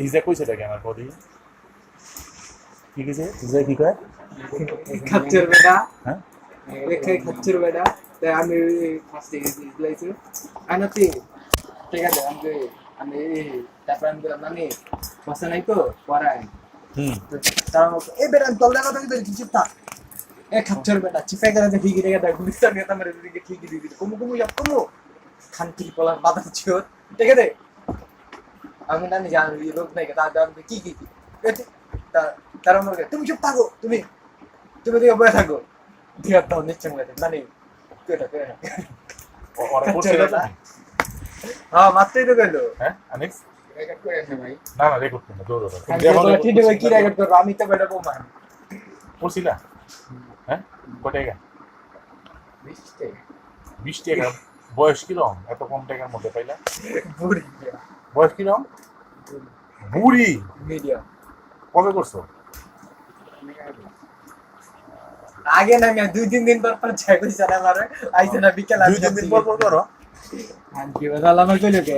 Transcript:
হিজা কইছে দেখে আমার পদি কি কইছে হিজা কি কয় खच्चर बेटा হ্যাঁ लेखे खच्चर बेटा ते আমি ফার্স্ট দিলাইছি আনাতি ঠিক আছে আমি তারপর আমি বললাম আমি বসা নাই তো পড়াই হুম তার এই বেটা তলদা কথা কিন্তু চুপ থাক এ खच्चर बेटा চিপে গেলে দেখি গিয়ে দেখ গুলিস্তান নিয়ে তোমার দিকে ঠিক দিয়ে দিই কমু খানকি পলা বাদা ছিওর ঠিক আছে আমি না জানি লোক নাই তার কি তার আমাকে তুমি চুপ থাকো তুমি দিকে বসে থাকো দিয়া তো নিশ্চয় মনে মানে কেটা ওরা করছিল না হ্যাঁ মাত্রই তো গেল হ্যাঁ আনিস রেকর্ড করে আছে ভাই না না রেকর্ড করতে দৌড় ঠিক আছে কি রেকর্ড করব আমি তো বেটা বলবো করছিল হ্যাঁ কত টাকা 20 টাকা বয়স কিরকম এত কম টাকার মধ্যে পাইলা বুড়ি বয়স কিরকম বুড়ি মিডিয়া কবে করছো আগে না আমি 2-3 দিন পর চাই কইছ না আমারে আইছে না বিকেল 2-3 দিন পর করো হ্যাঁ কি বলা আমার কইলো কে